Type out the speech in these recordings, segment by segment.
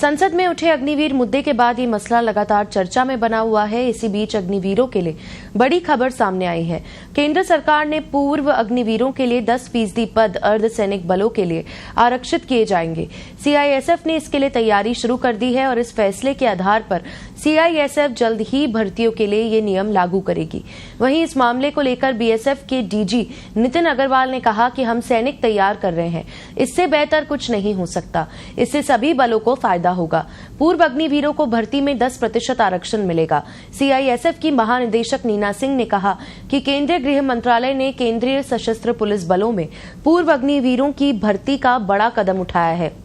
संसद में उठे अग्निवीर मुद्दे के बाद ये मसला लगातार चर्चा में बना हुआ है। इसी बीच अग्निवीरों के लिए बड़ी खबर सामने आई है। केंद्र सरकार ने पूर्व अग्निवीरों के लिए 10% पद अर्धसैनिक बलों के लिए आरक्षित किए जाएंगे। सीआईएसएफ ने इसके लिए तैयारी शुरू कर दी है और इस फैसले के आधार पर सीआईएसएफ जल्द ही भर्तियों के लिए ये नियम लागू करेगी। वहीं इस मामले को लेकर बीएसएफ के डीजी नितिन अग्रवाल ने कहा कि हम सैनिक तैयार कर रहे हैं, इससे बेहतर कुछ नहीं हो सकता, इससे सभी बलों को फायदा होगा। पूर्व अग्निवीरों को भर्ती में 10% आरक्षण मिलेगा। सीआईएसएफ की महानिदेशक नीना सिंह ने कहा कि केंद्रीय गृह मंत्रालय ने केंद्रीय सशस्त्र पुलिस बलों में पूर्व अग्निवीरों की भर्ती का बड़ा कदम उठाया है।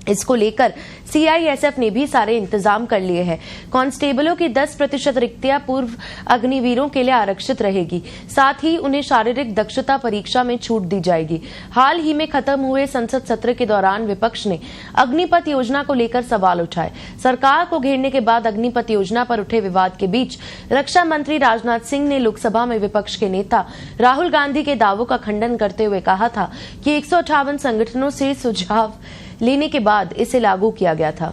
इसको लेकर सीआईएसएफ ने भी सारे इंतजाम कर लिए हैं। कांस्टेबलों की 10% रिक्तियां पूर्व अग्निवीरों के लिए आरक्षित रहेगी। साथ ही उन्हें शारीरिक दक्षता परीक्षा में छूट दी जाएगी। हाल ही में खत्म हुए संसद सत्र के दौरान विपक्ष ने अग्निपथ योजना को लेकर सवाल उठाए। सरकार को घेरने के बाद अग्निपथ योजना पर उठे विवाद के बीच रक्षा मंत्री राजनाथ सिंह ने लोकसभा में विपक्ष के नेता राहुल गांधी के दावों का खंडन करते हुए कहा था कि 158 संगठनों से सुझाव लेने के बाद इसे लागू किया गया था।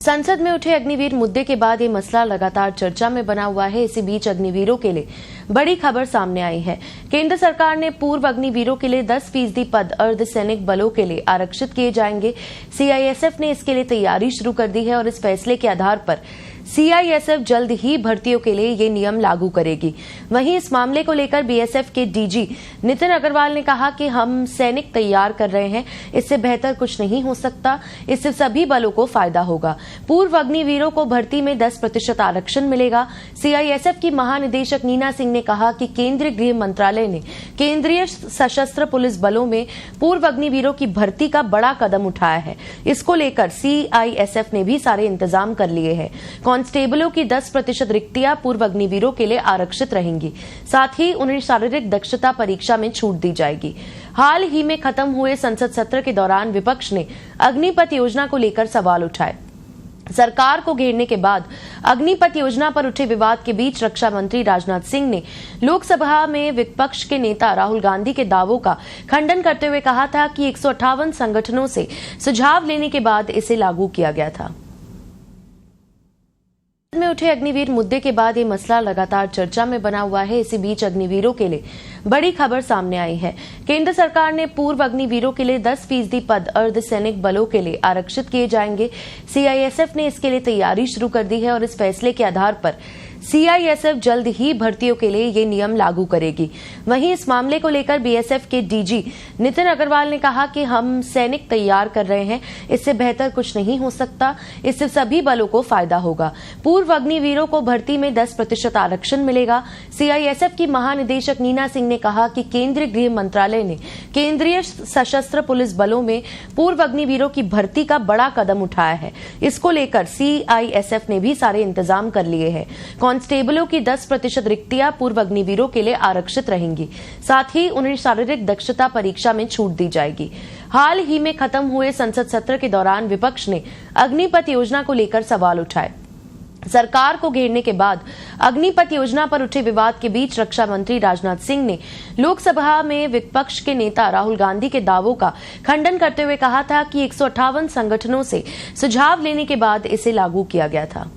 संसद में उठे अग्निवीर मुद्दे के बाद ये मसला लगातार चर्चा में बना हुआ है। इसी बीच अग्निवीरों के लिए बड़ी खबर सामने आई है। केंद्र सरकार ने पूर्व अग्निवीरों के लिए 10% पद अर्धसैनिक बलों के लिए आरक्षित किए जाएंगे। सीआईएसएफ ने इसके लिए तैयारी शुरू कर दी है और इस फैसले के आधार पर सीआईएसएफ जल्द ही भर्तियों के लिए ये नियम लागू करेगी। वहीं इस मामले को लेकर बीएसएफ के डीजी नितिन अग्रवाल ने कहा कि हम सैनिक तैयार कर रहे हैं, इससे बेहतर कुछ नहीं हो सकता, इससे सभी बलों को फायदा होगा। पूर्व अग्निवीरों को भर्ती में 10% आरक्षण मिलेगा। सीआईएसएफ की महानिदेशक नीना सिंह ने कहा कि केंद्रीय गृह मंत्रालय ने केंद्रीय सशस्त्र पुलिस बलों में पूर्व अग्निवीरों की भर्ती का बड़ा कदम उठाया है। इसको लेकर सीआईएसएफ ने भी सारे इंतजाम कर लिए हैं। कांस्टेबलों की 10% रिक्तियां पूर्व अग्निवीरों के लिए आरक्षित रहेंगी। साथ ही उन्हें शारीरिक दक्षता परीक्षा में छूट दी जाएगी। हाल ही में खत्म हुए संसद सत्र के दौरान विपक्ष ने अग्निपथ योजना को लेकर सवाल उठाए। सरकार को घेरने के बाद अग्निपथ योजना पर उठे विवाद के बीच रक्षा मंत्री राजनाथ सिंह ने लोकसभा में विपक्ष के नेता राहुल गांधी के दावों का खंडन करते हुए कहा था कि 158 संगठनों से सुझाव लेने के बाद इसे लागू किया गया था। में उठे अग्निवीर मुद्दे के बाद ये मसला लगातार चर्चा में बना हुआ है। इसी बीच अग्निवीरों के लिए बड़ी खबर सामने आई है। केंद्र सरकार ने पूर्व अग्निवीरों के लिए 10% पद अर्धसैनिक बलों के लिए आरक्षित किए जाएंगे। सीआईएसएफ ने इसके लिए तैयारी शुरू कर दी है और इस फैसले के आधार पर सीआईएसएफ जल्द ही भर्तियों के लिए ये नियम लागू करेगी। वहीं इस मामले को लेकर बीएसएफ के डीजी नितिन अग्रवाल ने कहा कि हम सैनिक तैयार कर रहे हैं, इससे बेहतर कुछ नहीं हो सकता, इससे सभी बलों को फायदा होगा। पूर्व अग्निवीरों को भर्ती में 10% आरक्षण मिलेगा। सीआईएसएफ की महानिदेशक नीना सिंह ने कहा कि केंद्रीय गृह मंत्रालय ने केंद्रीय सशस्त्र पुलिस बलों में पूर्व अग्निवीरों की भर्ती का बड़ा कदम उठाया है। इसको लेकर सीआईएसएफ ने भी सारे इंतजाम कर लिए हैं। कांस्टेबलों की 10% रिक्तियां पूर्व अग्निवीरों के लिए आरक्षित रहेंगी। साथ ही उन्हें शारीरिक दक्षता परीक्षा में छूट दी जाएगी। हाल ही में खत्म हुए संसद सत्र के दौरान विपक्ष ने अग्निपथ योजना को लेकर सवाल उठाए। सरकार को घेरने के बाद अग्निपथ योजना पर उठे विवाद के बीच रक्षा मंत्री राजनाथ सिंह ने लोकसभा में विपक्ष के नेता राहुल गांधी के दावों का खंडन करते हुए कहा था कि 158 संगठनों से सुझाव लेने के बाद इसे लागू किया गया था।